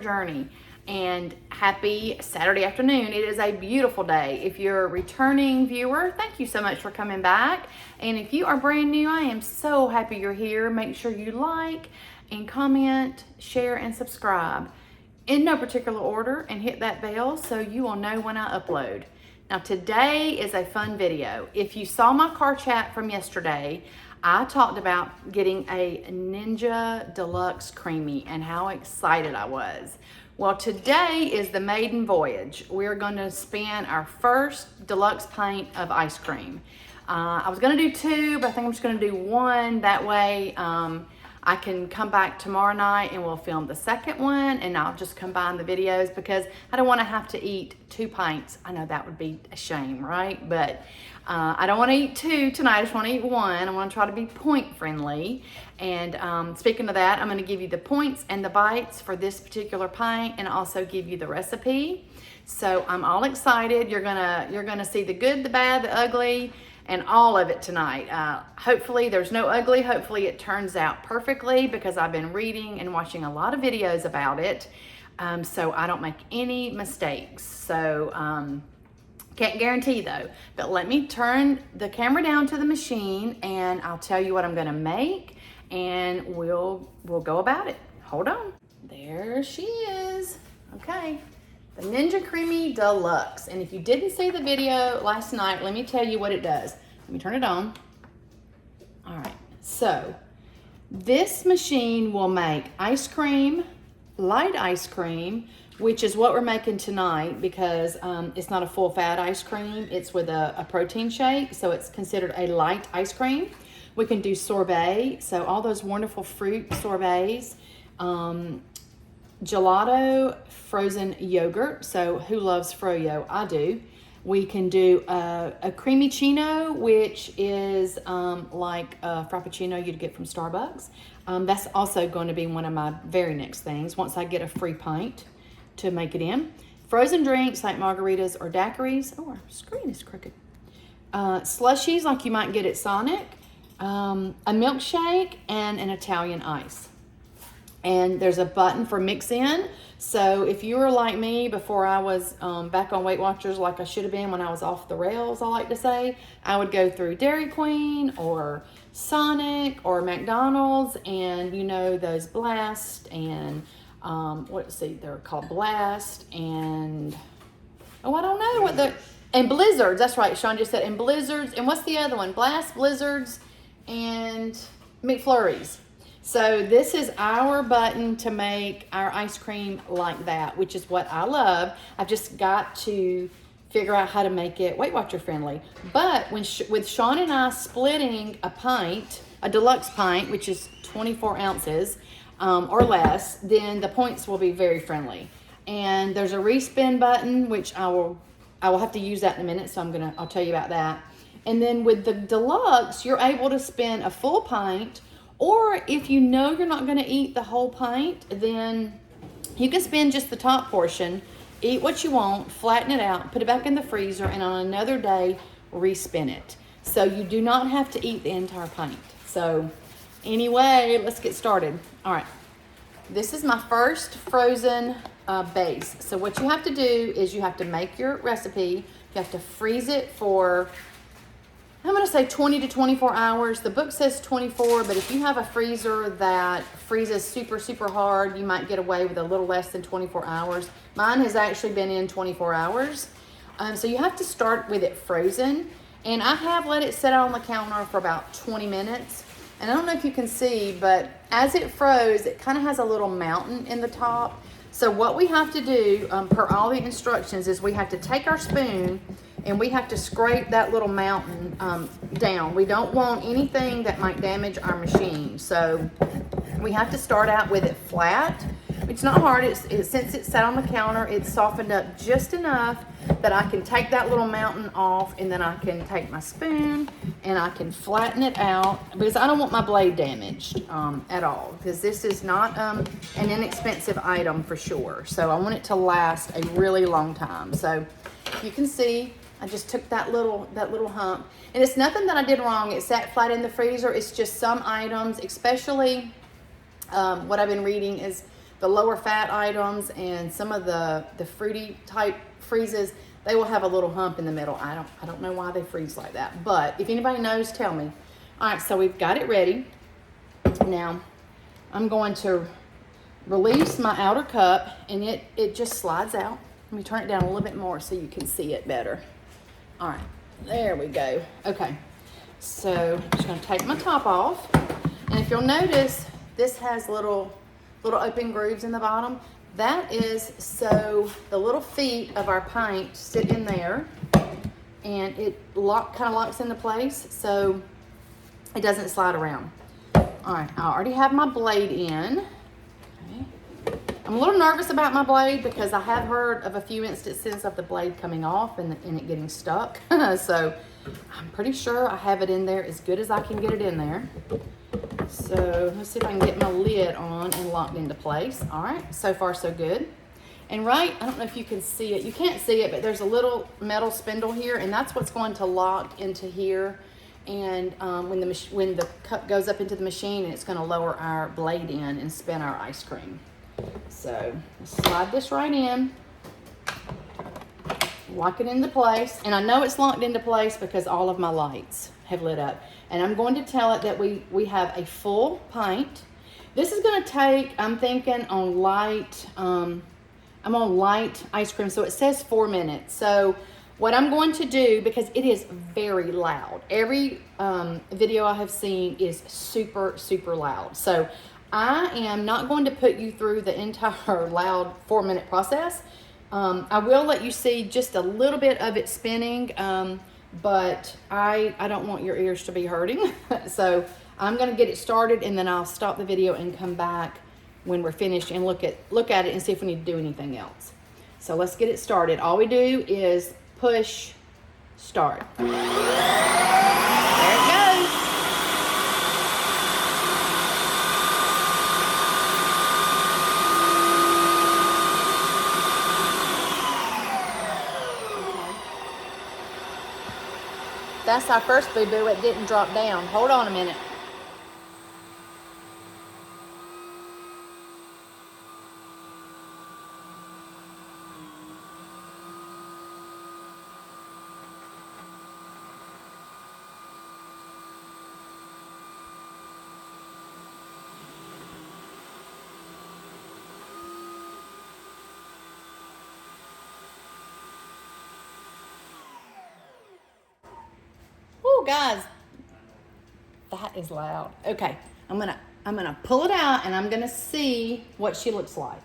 journey. And happy Saturday afternoon. It is a beautiful day. If you're a returning viewer, thank you so much for coming back. And if you are brand new, I am so happy you're here. Make sure you like and comment, share, and subscribe in no particular order, and hit that bell so you will know when I upload. Now today is a fun video. If you saw my car chat from yesterday, I talked about getting a Ninja Deluxe Creami and how excited I was. Well, today is the maiden voyage. We're gonna spin our first deluxe pint of ice cream. I was gonna do two, but I think I'm just gonna do one. That way I can come back tomorrow night and we'll film the second one, and I'll just combine the videos because I don't wanna have to eat 2 pints. I know that would be a shame, right? But I don't wanna eat 2 tonight, I just wanna eat 1. I wanna try to be point friendly. And speaking of that, I'm gonna give you the points and the bites for this particular pint, and also give you the recipe. So I'm all excited. You're gonna see the good, the bad, the ugly, and all of it tonight. Hopefully there's no ugly. Hopefully it turns out perfectly, because I've been reading and watching a lot of videos about it, so I don't make any mistakes. So can't guarantee though, but let me turn the camera down to the machine and I'll tell you what I'm gonna make, and we'll go about it. Hold on. There she is. Okay. The Ninja Creami Deluxe. And if you didn't see the video last night, let me tell you what it does. Let me turn it on. All right. So this machine will make ice cream, light ice cream, which is what we're making tonight, because it's not a full fat ice cream. It's with a protein shake. So it's considered a light ice cream. We can do sorbet, so all those wonderful fruit sorbets, gelato, frozen yogurt. So who loves FroYo? I do. We can do a creamy chino, which is like a frappuccino you'd get from Starbucks. That's also going to be one of my very next things once I get a free pint to make it in. Frozen drinks like margaritas or daiquiris. Oh, our screen is crooked. Slushies like you might get at Sonic. A milkshake, and an Italian ice. And there's a button for mix in. So if you were like me before I was back on Weight Watchers, like I should have been when I was off the rails, I like to say, I would go through Dairy Queen or Sonic or McDonald's, and you know those Blast and they're called Blast and I don't know what and Blizzards. That's right, Sean just said, and Blizzards. And what's the other one? Blast, Blizzards, and McFlurries. So this is our button to make our ice cream like that, which is what I love. I've just got to figure out how to make it Weight Watcher friendly. But with Sean and I splitting a pint, a deluxe pint, which is 24 ounces or less, then the points will be very friendly. And there's a respin button, which I will have to use that in a minute, so I'll tell you about that. And then with the deluxe, you're able to spin a full pint, or if you know you're not gonna eat the whole pint, then you can spin just the top portion, eat what you want, flatten it out, put it back in the freezer, and on another day, respin it. So you do not have to eat the entire pint. So anyway, let's get started. All right, this is my first frozen base. So what you have to do is you have to make your recipe. You have to freeze it for, I'm gonna say 20 to 24 hours. The book says 24, but if you have a freezer that freezes super, super hard, you might get away with a little less than 24 hours. Mine has actually been in 24 hours. So you have to start with it frozen. And I have let it sit on the counter for about 20 minutes. And I don't know if you can see, but as it froze, it kind of has a little mountain in the top. So what we have to do, per all the instructions, is we have to take our spoon and we have to scrape that little mountain down. We don't want anything that might damage our machine. So we have to start out with it flat. It's not hard. Since it's sat on the counter, it's softened up just enough that I can take that little mountain off, and then I can take my spoon and I can flatten it out, because I don't want my blade damaged at all, because this is not an inexpensive item for sure. So I want it to last a really long time. So you can see I just took that little hump, and it's nothing that I did wrong. It sat flat in the freezer. It's just some items, especially what I've been reading is the lower fat items and some of the fruity type freezes, they will have a little hump in the middle. I don't know why they freeze like that, but if anybody knows, tell me. All right, so we've got it ready. Now, I'm going to release my outer cup, and it just slides out. Let me turn it down a little bit more so you can see it better. All right, there we go. Okay, so I'm just gonna take my top off. And if you'll notice, this has little open grooves in the bottom. That is so the little feet of our pint sit in there, and it kind of locks into place so it doesn't slide around. All right, I already have my blade in. Okay. I'm a little nervous about my blade because I have heard of a few instances of the blade coming off and it getting stuck. So I'm pretty sure I have it in there as good as I can get it in there. So let's see if I can get my lid on and locked into place. All right, so far so good. And I don't know if you can see it. You can't see it, but there's a little metal spindle here, and that's what's going to lock into here. And when the cup goes up into the machine, it's going to lower our blade in and spin our ice cream. So let's slide this right in, lock it into place. And I know it's locked into place because all of my lights have lit up. And I'm going to tell it that we have a full pint. This is going to take, I'm thinking on light, I'm on light ice cream. So it says 4 minutes. So what I'm going to do, because it is very loud, every video I have seen is super, super loud. So I am not going to put you through the entire loud 4-minute process. I will let you see just a little bit of it spinning, but I don't want your ears to be hurting. So I'm going to get it started, and then I'll stop the video and come back when we're finished and look at it and see if we need to do anything else. So let's get it started. All we do is push start. There it goes. That's our first boo-boo. It didn't drop down. Hold on a minute. Guys, that is loud. Okay, I'm gonna pull it out and I'm gonna see what she looks like.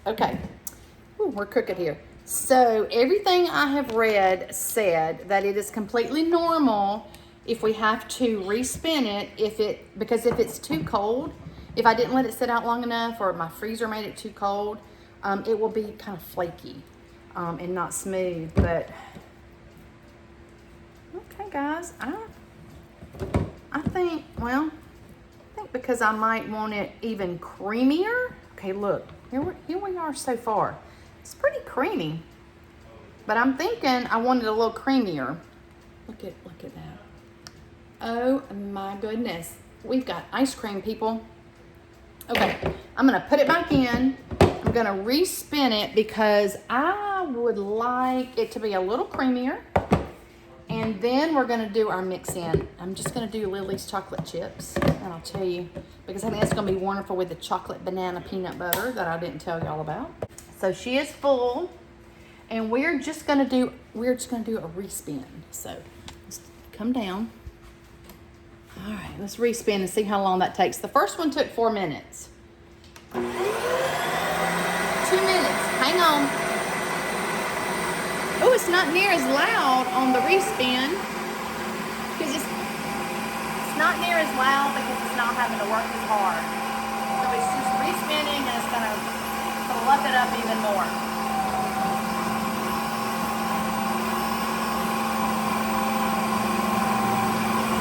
Okay, ooh, we're crooked here. So everything I have read said that it is completely normal if we have to respin it because if it's too cold, if I didn't let it sit out long enough or my freezer made it too cold, it will be kind of flaky and not smooth. But okay, guys, I think because I might want it even creamier. Okay, look, here we are so far. It's pretty creamy, but I'm thinking I want it a little creamier. Look at that. Oh my goodness, we've got ice cream, people. Okay, I'm gonna put it back in. I'm gonna respin it because I would like it to be a little creamier. And then we're gonna do our mix in. I'm just gonna do Lily's chocolate chips, and I'll tell you, because I think that's gonna be wonderful with the chocolate banana peanut butter that I didn't tell y'all about. So she is full, and we're just gonna do a respin. So let's come down. All right, let's respin and see how long that takes. The first one took 4 minutes. 2 minutes, hang on. Oh, it's not near as loud on the respin because it's not near as loud because it's not having to work as hard. So it's just respinning and it's gonna fluff it up even more.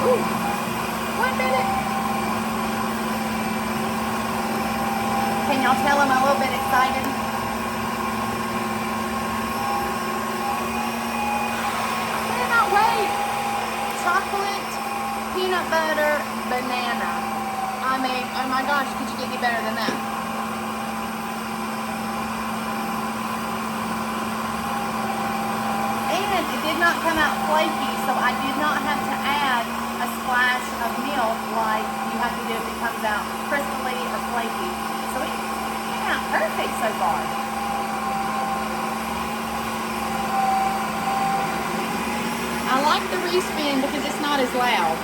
Ooh, 1 minute. Can y'all tell I'm a little bit excited? I cannot wait. Chocolate mean, oh my gosh, could you get any better than that? And it did not come out flaky, so I did not have to add a splash of milk like you have to do if it comes out crystally or flaky. So it came out perfect so far. I like the respin because it's not as loud.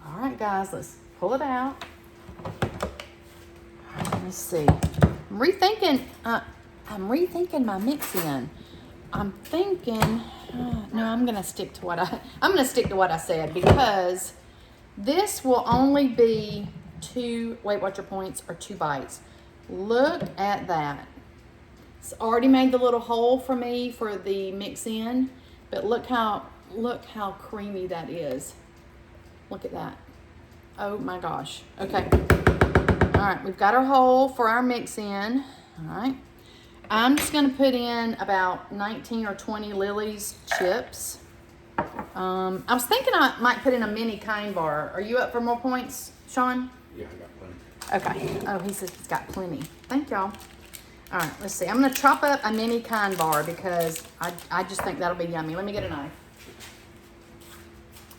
All right, guys, let's pull it out. Let's see. I'm rethinking my mix-in. I'm thinking, no, I'm gonna stick to what I said, because this will only be 2 Weight Watcher points or 2 bites. Look at that. It's already made the little hole for me for the mix-in, but look how creamy that is. Look at that. Oh my gosh. Okay. All right, we've got our hole for our mix-in. All right. I'm just gonna put in about 19 or 20 Lily's chips. I was thinking I might put in a mini kind bar. Are you up for more points, Sean? Yeah, I got plenty. Okay. Oh, he says he's got plenty. Thank y'all. All right, let's see. I'm gonna chop up a mini kind bar because I just think that'll be yummy. Let me get a knife.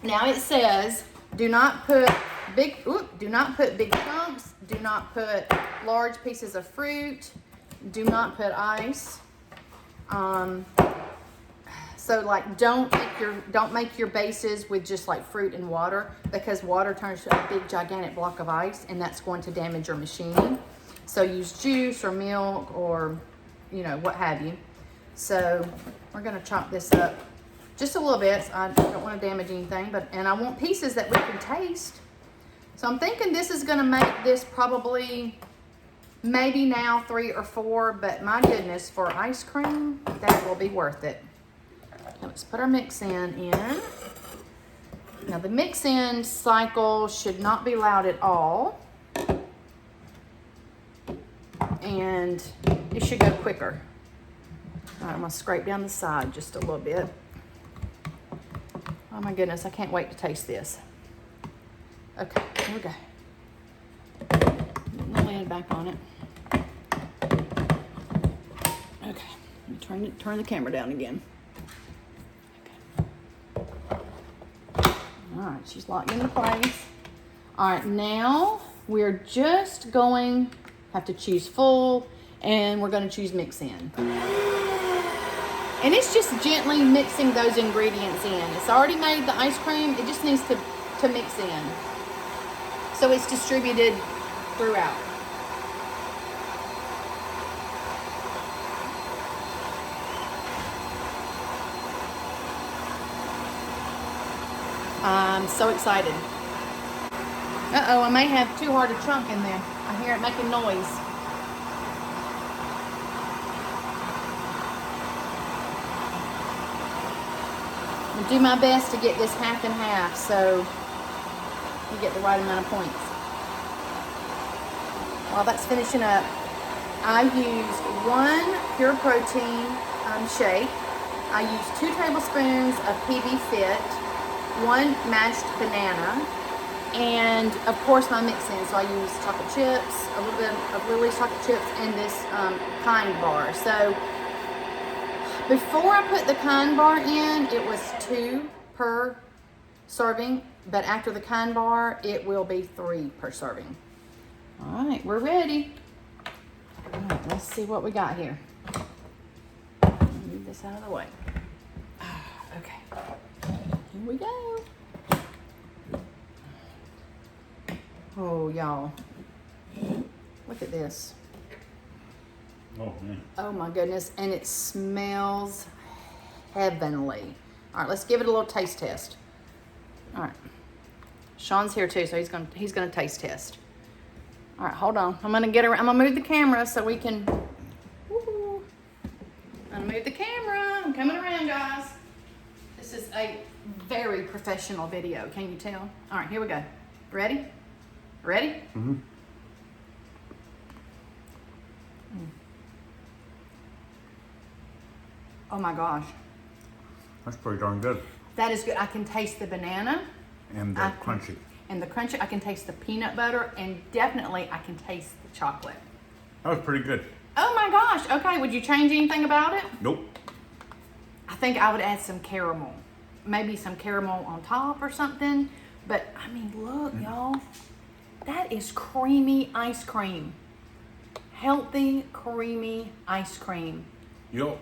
Now it says, do not put big chunks. Do not put large pieces of fruit. Do not put ice. So like don't make your bases with just like fruit and water, because water turns to a big gigantic block of ice and that's going to damage your machine. So use juice or milk or what have you. So we're gonna chop this up just a little bit. So I don't want to damage anything, and I want pieces that we can taste. So I'm thinking this is gonna make this probably maybe now 3 or 4, but my goodness, for ice cream, that will be worth it. Now let's put our mix-in. Now the mix-in cycle should not be loud at all. And it should go quicker. All right, I'm gonna scrape down the side just a little bit. Oh my goodness, I can't wait to taste this. Okay, here we go. Put the lid back on it. Okay, let me turn the camera down again. Okay. All right, she's locked into place. All right, now we're just going have to choose full, and we're going to choose mix in. And it's just gently mixing those ingredients in. It's already made the ice cream. It just needs to mix in, so it's distributed throughout. I'm so excited. Uh-oh, I may have too hard a chunk in there. I hear it making noise. I'll do my best to get this half and half so you get the right amount of points. While that's finishing up, I used 1 pure protein shake. I used 2 tablespoons of PB Fit, 1 mashed banana, and of course my mix-in. So I used chocolate chips, a little bit of Lily's chocolate chips, and this kind bar. So before I put the kind bar in, it was 2 per serving, but after the kind bar, it will be 3 per serving. All right, we're ready. All right, let's see what we got here. Move this out of the way. Okay, here we go. Oh, y'all, look at this. Oh, man. Oh my goodness, and it smells heavenly. All right, let's give it a little taste test. All right, Sean's here too, so he's gonna taste test. All right, hold on. I'm gonna move the camera so we can. Woo-hoo. I'm gonna move the camera. I'm coming around, guys. This is a very professional video. Can you tell? All right, here we go. Ready? Ready? Mm-hmm. Oh my gosh. That's pretty darn good. That is good. I can taste the banana. And the crunchy. And the crunchy. I can taste the peanut butter. And definitely I can taste the chocolate. That was pretty good. Oh my gosh. Okay, would you change anything about it? Nope. I think I would add some caramel. Maybe some caramel on top or something. But, I mean, look, y'all. That is creamy ice cream. Healthy, creamy ice cream. Yo,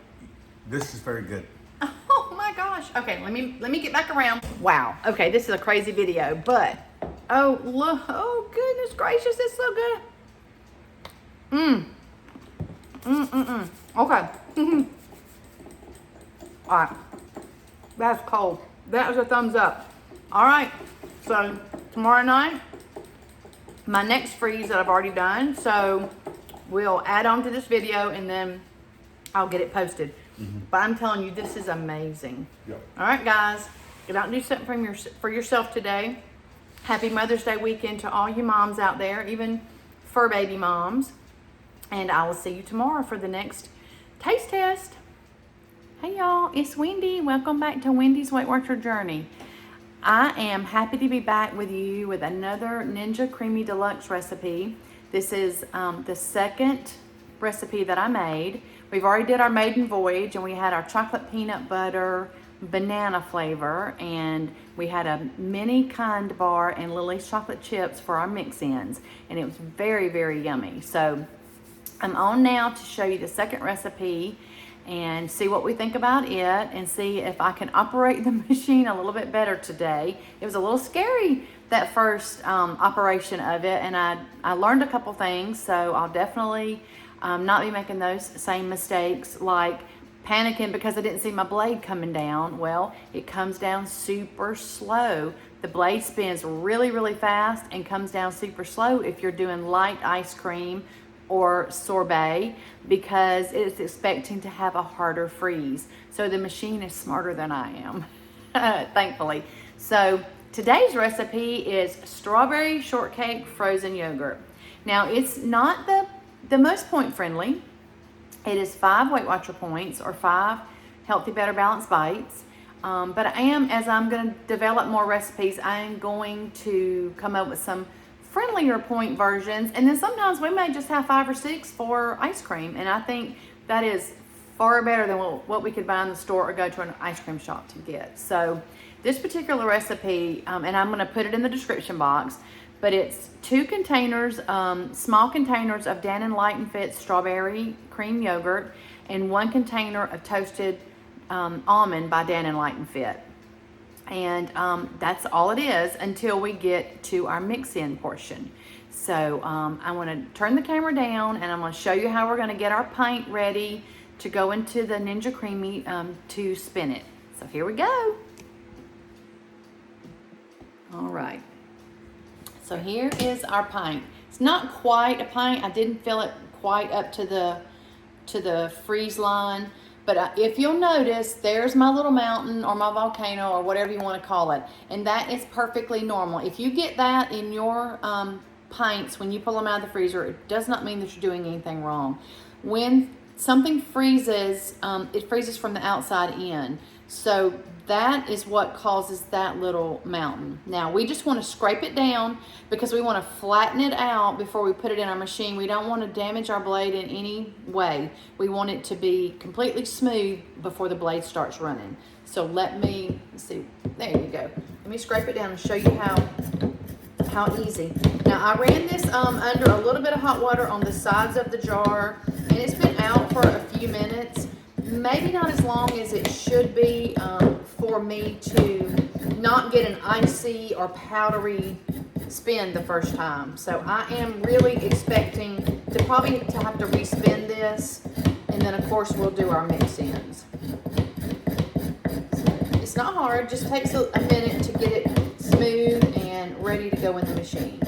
this is very good. Oh my gosh. Okay, let me get back around. Wow. Okay, this is a crazy video, but oh look, oh goodness gracious, it's so good. Okay. All right. That's cold. That was a thumbs up. All right. So tomorrow night, my next freeze that I've already done. So we'll add on to this video and then I'll get it posted. But I'm telling you, this is amazing. Yep. All right, guys, get out and do something for yourself today. Happy Mother's Day weekend to all you moms out there, even fur baby moms. And I will see you tomorrow for the next taste test. Hey, y'all, it's Wendy. Welcome back to Wendy's Weight Watcher Journey. I am happy to be back with you with another Ninja Creami Deluxe recipe. This is the second recipe that I made. We've already did our maiden voyage and we had our chocolate peanut butter banana flavor, and we had a mini kind bar and Lily's chocolate chips for our mix-ins, and it was very, very yummy. So I'm on now to show you the second recipe and see what we think about it and see if I can operate the machine a little bit better today. It was a little scary, that first operation of it, and I learned a couple things, so I'll definitely not be making those same mistakes, like panicking because I didn't see my blade coming down. Well, it comes down super slow. The blade spins really, really fast and comes down super slow if you're doing light ice cream or sorbet, because it's expecting to have a harder freeze. So the machine is smarter than I am, thankfully. So today's recipe is strawberry shortcake frozen yogurt. Now, it's not the most point friendly. It is 5 Weight Watcher points or 5 healthy, better, balanced bites. But as I'm going to develop more recipes, I am going to come up with some friendlier point versions. And then sometimes we may just have 5 or 6 for ice cream. And I think that is far better than what we could buy in the store or go to an ice cream shop to get. So this particular recipe, and I'm going to put it in the description box, but it's 2 containers, small containers of Dan & Light and Fit strawberry cream yogurt, and 1 container of toasted almond by Dan & Light and Fit. And that's all it is until we get to our mix-in portion. So I want to turn the camera down and I'm going to show you how we're going to get our pint ready to go into the Ninja Creami to spin it. So here we go. All right. So here is our pint. It's not quite a pint. I didn't fill it quite up to the freeze line. But if you'll notice, there's my little mountain or my volcano or whatever you want to call it. And that is perfectly normal. If you get that in your pints when you pull them out of the freezer, it does not mean that you're doing anything wrong. When something freezes, it freezes from the outside in. So that is what causes that little mountain. Now, we just want to scrape it down because we want to flatten it out before we put it in our machine. We don't want to damage our blade in any way. We want it to be completely smooth before the blade starts running. So let's see. There you go. Let me scrape it down and show you how easy. Now, I ran this under a little bit of hot water on the sides of the jar, and it's been out for a few minutes. Maybe not as long as it should be for me to not get an icy or powdery spin the first time. So I am really expecting to probably have to respin this, and then of course we'll do our mix-ins. It's not hard, just takes a minute to get it smooth and ready to go in the machine.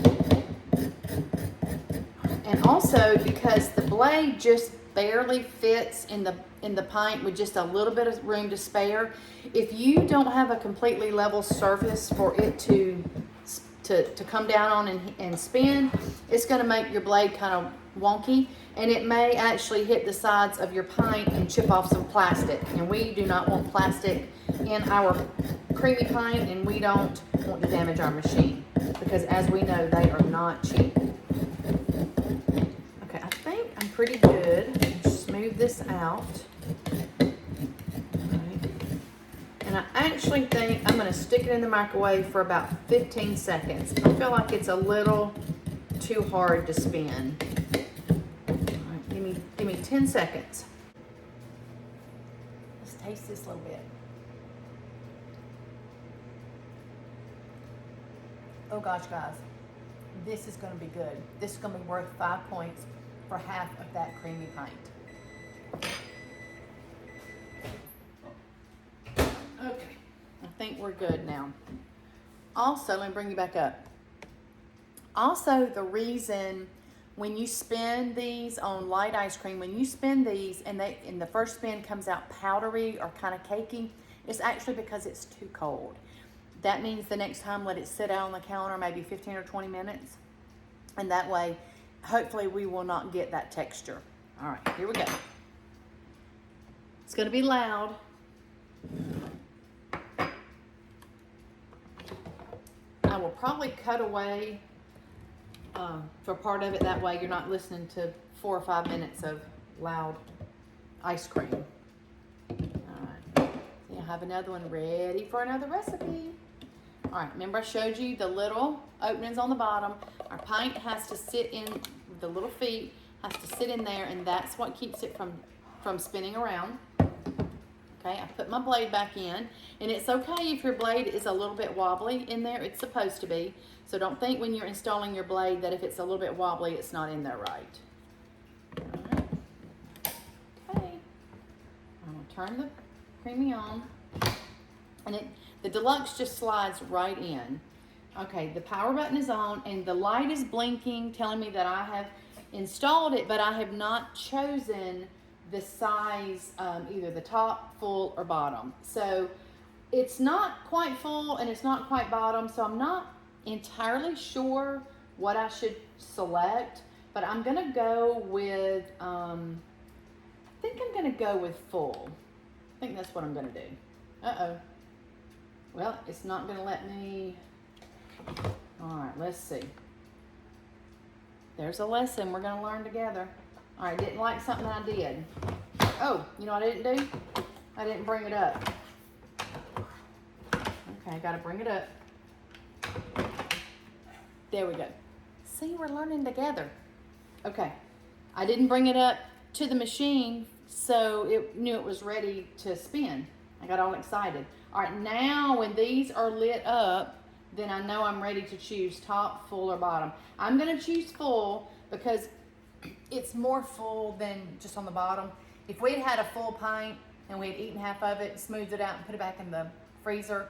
And also because the blade just barely fits in the pint with just a little bit of room to spare. If you don't have a completely level surface for it to come down on and spin, it's going to make your blade kind of wonky, and it may actually hit the sides of your pint and chip off some plastic. And we do not want plastic in our creamy pint, and we don't want to damage our machine because, as we know, they are not cheap. Okay, I think I'm pretty good. Smooth this out. And I actually think I'm going to stick it in the microwave for about 15 seconds. I feel like it's a little too hard to spin. All right, give me 10 seconds. Let's taste this a little bit. Oh gosh, guys, this is going to be good. This is going to be worth 5 points for half of that creamy pint. Okay, I think we're good now. Also, let me bring you back up. Also, the reason when you spin these on light ice cream, when you spin these and the first spin comes out powdery or kind of cakey, it's actually because it's too cold. That means the next time let it sit out on the counter maybe 15 or 20 minutes. And that way, hopefully we will not get that texture. All right, here we go. It's gonna be loud. I will probably cut away for part of it. That way you're not listening to 4 or 5 minutes of loud ice cream. All right, I have another one ready for another recipe. All right, remember I showed you the little openings on the bottom. Our pint has to sit in, the little feet has to sit in there, and that's what keeps it from spinning around. Okay, I put my blade back in, and it's okay if your blade is a little bit wobbly in there. It's supposed to be. So don't think when you're installing your blade that if it's a little bit wobbly, it's not in there right. All right. Okay. I'm gonna turn the creamy on, and the Deluxe just slides right in. Okay, the power button is on, and the light is blinking, telling me that I have installed it, but I have not chosen the size, either the top, full, or bottom. So it's not quite full and it's not quite bottom, so I'm not entirely sure what I should select, but I'm gonna go with, I think I'm gonna go with full. I think that's what I'm gonna do. Uh-oh. Well, it's not gonna let me. All right, let's see. There's a lesson we're gonna learn together. All right, didn't like something I did. Oh, you know what I didn't do? I didn't bring it up. Okay, I gotta bring it up. There we go. See, we're learning together. Okay, I didn't bring it up to the machine so it knew it was ready to spin. I got all excited. All right, now when these are lit up, then I know I'm ready to choose top, full, or bottom. I'm gonna choose full because it's more full than just on the bottom. If we'd had a full pint and we had eaten half of it, smoothed it out and put it back in the freezer,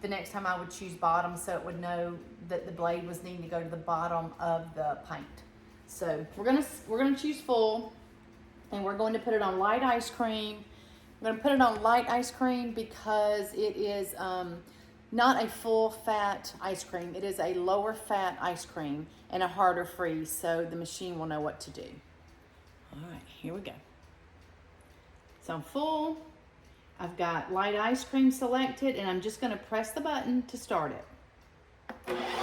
the next time I would choose bottom so it would know that the blade was needing to go to the bottom of the pint. So we're gonna choose full, and we're going to put it on light ice cream. I'm gonna put it on light ice cream because it is not a full fat ice cream. It is a lower fat ice cream and a harder freeze, so the machine will know what to do. All right, here we go. So I'm full. I've got light ice cream selected, and I'm just gonna press the button to start it. 4 minutes.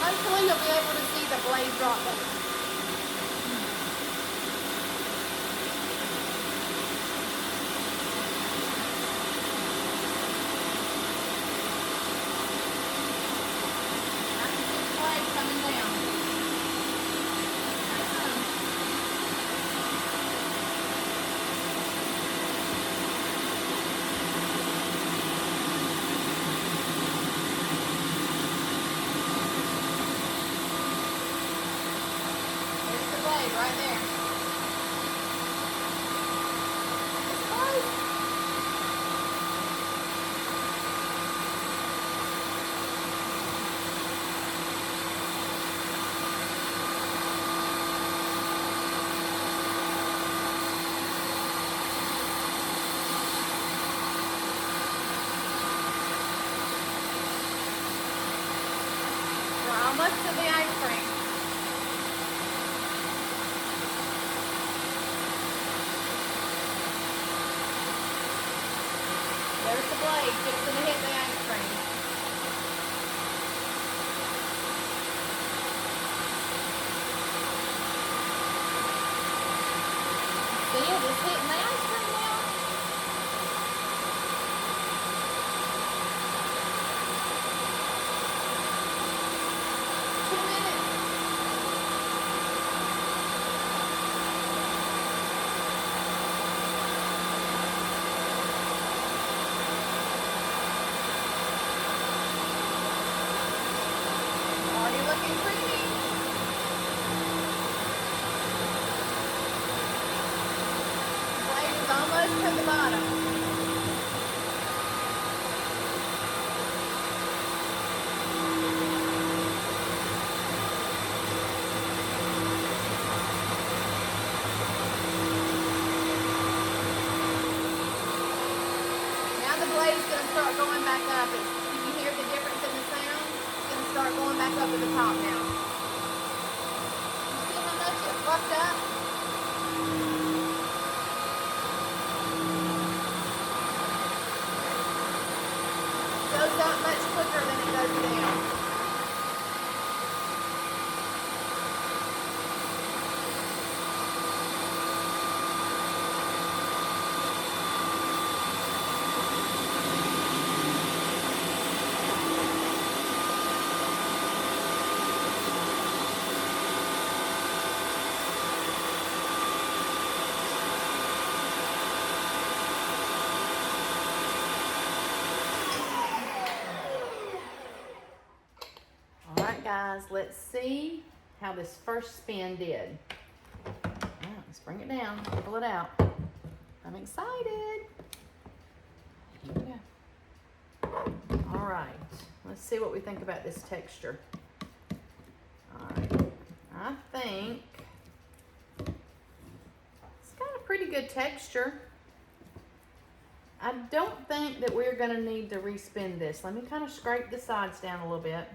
Hopefully you'll be able to see the blade drop down. Right there. It's close. almost to the ice cream. There's the blade, fixing to hit the ice cream. See it? It's hitting the ice cream now. Looking creamy. Blade is almost to the bottom. Now the blade's going to start going back up. Can you hear the difference in the sound? Start going back up to the top now. You see how much it fluffed up? It goes up much quicker than it goes down. Guys, let's see how this first spin did. Right, let's bring it down, pull it out. I'm excited. Here we go. All right, let's see what we think about this texture. All right, I think it's got a pretty good texture. I don't think that we're gonna need to respin this. Let me kind of scrape the sides down a little bit.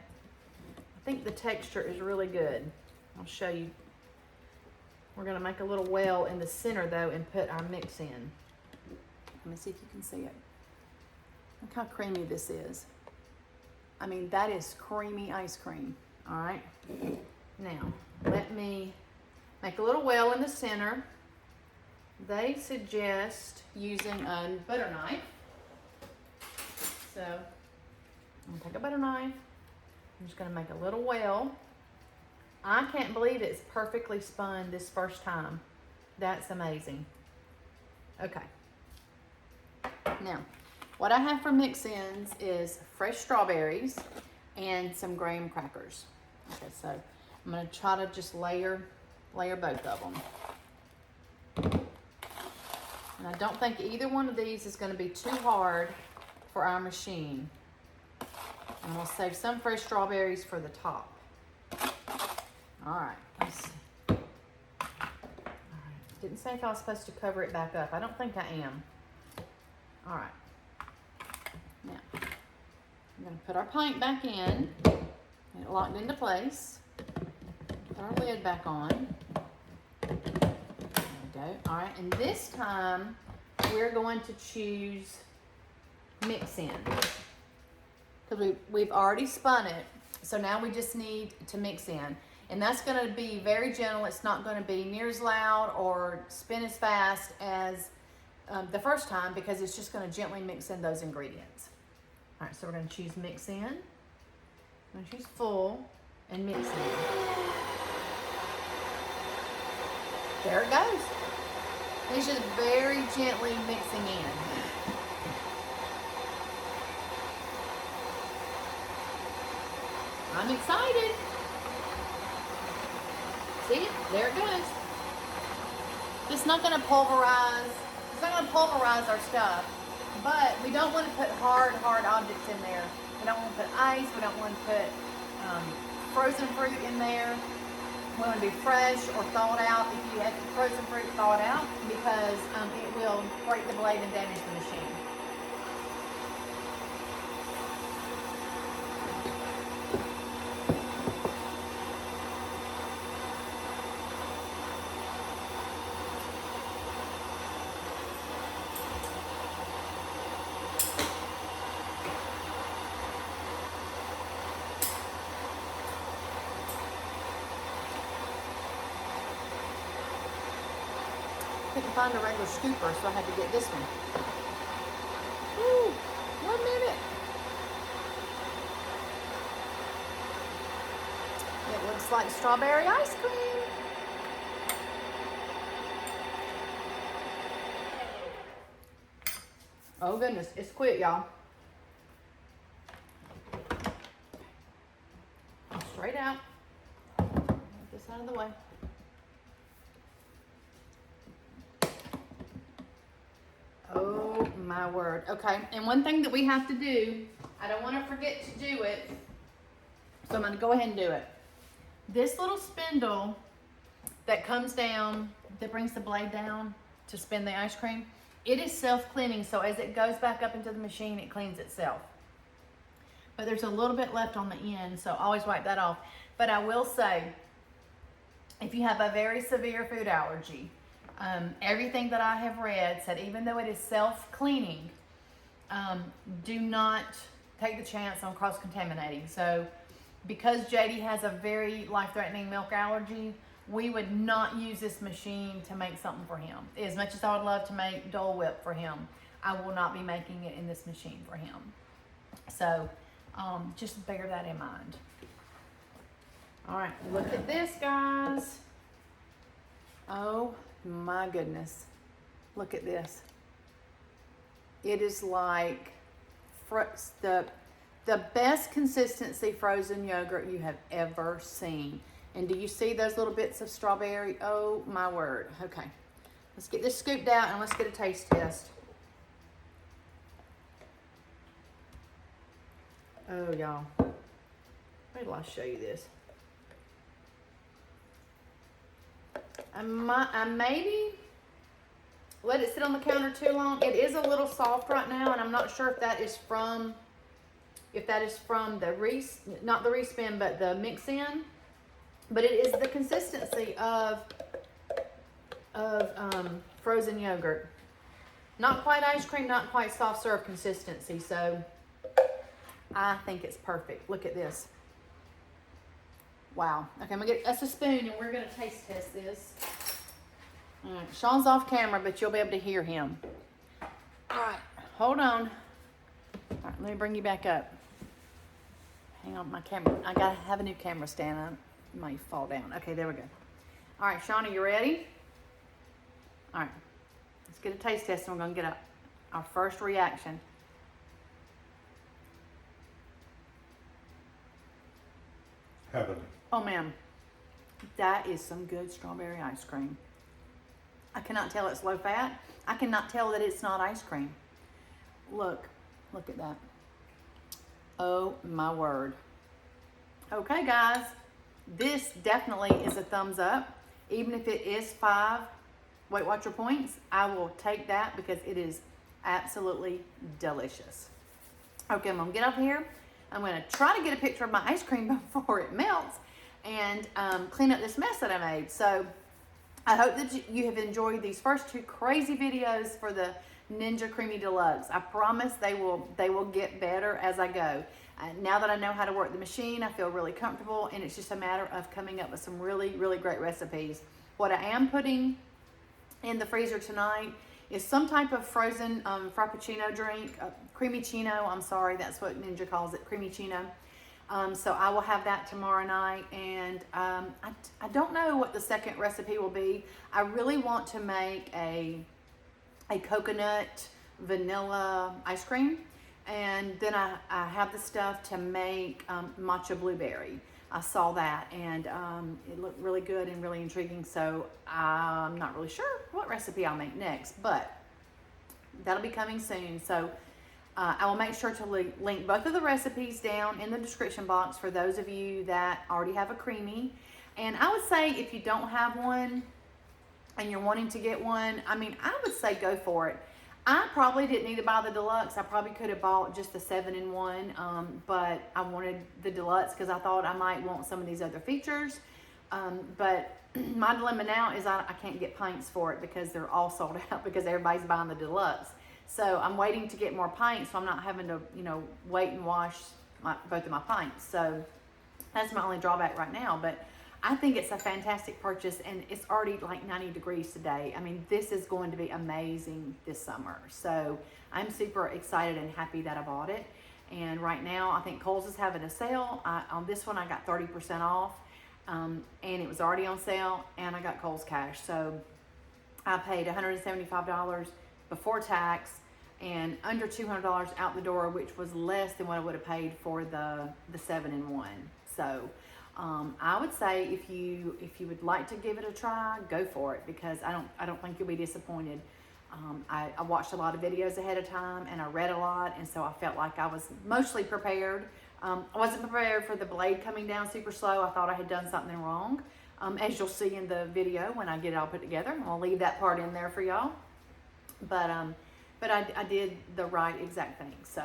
I think the texture is really good. I'll show you. We're gonna make a little well in the center though and put our mix in. Let me see if you can see it. Look how creamy this is. I mean, that is creamy ice cream, all right? Now, let me make a little well in the center. They suggest using a butter knife. So, I'm gonna take a butter knife. I'm just gonna make a little well. I can't believe it's perfectly spun this first time. That's amazing. Okay. Now, what I have for mix-ins is fresh strawberries and some graham crackers. Okay, so I'm gonna try to just layer both of them. And I don't think either one of these is gonna be too hard for our machine. And we'll save some fresh strawberries for the top. All right, let's see. All right. Didn't say if I was supposed to cover it back up. I don't think I am. All right. Now, I'm gonna put our pint back in. Get it locked into place. Put our lid back on. There we go. All right, and this time we're going to choose mix in. Because we've already spun it, so now we just need to mix in. And that's gonna be very gentle. It's not gonna be near as loud or spin as fast as the first time because it's just gonna gently mix in those ingredients. All right, so we're gonna choose mix in. I'm gonna choose full and mix in. There it goes. It's just very gently mixing in. I'm excited. See it? There it goes. It's not going to pulverize. It's not going to pulverize our stuff, but we don't want to put hard objects in there. We don't want to put ice. We don't want to put frozen fruit in there. We want to be fresh or thawed out. If you have frozen fruit, thaw it out because it will break the blade and damage the machine. couldn't find a regular scooper, so I had to get this one. Ooh, 1 minute. It looks like strawberry ice cream. Oh goodness, it's quick, y'all. Straight out. Get this out of the way. Oh my word. Okay, and one thing that we have to do, I don't want to forget to do it, so I'm going to go ahead and do it. This little spindle that comes down, that brings the blade down to spin the ice cream, it is self-cleaning, so as it goes back up into the machine, it cleans itself. But there's a little bit left on the end, so always wipe that off. But I will say, if you have a very severe food allergy, everything that I have read said even though it is self-cleaning, do not take the chance on cross-contaminating. So because JD has a very life-threatening milk allergy, we would not use this machine to make something for him. As much as I would love to make Dole Whip for him, I will not be making it in this machine for him. So just bear that in mind. All right, look at this, guys. Oh my goodness. Look at this. It is like the best consistency frozen yogurt you have ever seen. And do you see those little bits of strawberry? Oh my word. Okay, let's get this scooped out and let's get a taste test. Oh y'all, wait till I show you this. I maybe let it sit on the counter too long. It is a little soft right now, and I'm not sure if that is from the not the respin, but the mix-in. But it is the consistency of frozen yogurt. Not quite ice cream, not quite soft serve consistency. So I think it's perfect. Look at this. Wow. Okay, I'm gonna get us a spoon and we're gonna taste test this. All right, Sean's off camera, but you'll be able to hear him. All right, hold on. All right, let me bring you back up. Hang on, my camera. I gotta have a new camera stand. It might fall down. Okay, there we go. All right, Sean, are you ready? All right, let's get a taste test and we're gonna get our first reaction. Heavenly. Oh man, that is some good strawberry ice cream. I cannot tell it's low fat. I cannot tell that it's not ice cream. Look at that. Oh my word. Okay guys, this definitely is a thumbs up. Even if it is 5 Weight Watcher points, I will take that because it is absolutely delicious. Okay, I'm gonna get up here. I'm gonna try to get a picture of my ice cream before it melts and clean up this mess that I made. So I hope that you have enjoyed these first 2 crazy videos for the Ninja Creami Deluxe. I promise they will get better as I go. Now that I know how to work the machine, I feel really comfortable, and it's just a matter of coming up with some really, really great recipes. What I am putting in the freezer tonight is some type of frozen frappuccino drink, creamy-chino, I'm sorry, that's what Ninja calls it, creamy-chino. So I will have that tomorrow night, and I don't know what the second recipe will be. I really want to make a coconut vanilla ice cream, and then I have the stuff to make matcha blueberry. I saw that, and it looked really good and really intriguing, so I'm not really sure what recipe I'll make next, but that'll be coming soon. So I will make sure to link both of the recipes down in the description box for those of you that already have a Creami. And I would say if you don't have one and you're wanting to get one, I mean, I would say go for it. I probably didn't need to buy the Deluxe. I probably could have bought just the 7-in-1, but I wanted the Deluxe because I thought I might want some of these other features. But my dilemma now is I can't get pints for it because they're all sold out because everybody's buying the Deluxe. So I'm waiting to get more pints so I'm not having to, wait and wash both of my pints. So that's my only drawback right now. But I think it's a fantastic purchase, and it's already like 90 degrees today. I mean, this is going to be amazing this summer. So I'm super excited and happy that I bought it. And right now, I think Kohl's is having a sale. On this one, I got 30% off, and it was already on sale, and I got Kohl's cash. So I paid $175 before tax and under $200 out the door, which was less than what I would have paid for the 7-in-1. So I would say if you would like to give it a try, go for it, because I don't think you'll be disappointed. I watched a lot of videos ahead of time, and I read a lot, and so I felt like I was mostly prepared. I wasn't prepared for the blade coming down super slow. I thought I had done something wrong, as you'll see in the video when I get it all put together. I'll leave that part in there for y'all. But I did the right exact thing. So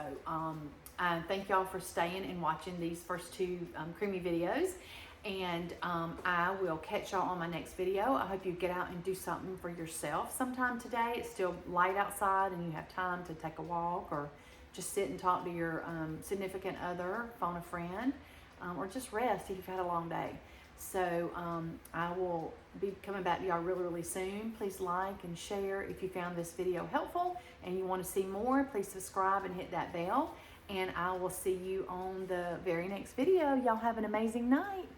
I thank y'all for staying and watching these first two creamy videos. And I will catch y'all on my next video. I hope you get out and do something for yourself sometime today. It's still light outside and you have time to take a walk, or just sit and talk to your significant other, phone a friend, or just rest if you've had a long day. So I will be coming back to y'all really, really soon. Please like and share if you found this video helpful and you want to see more. Please subscribe and hit that bell. And I will see you on the very next video. Y'all have an amazing night.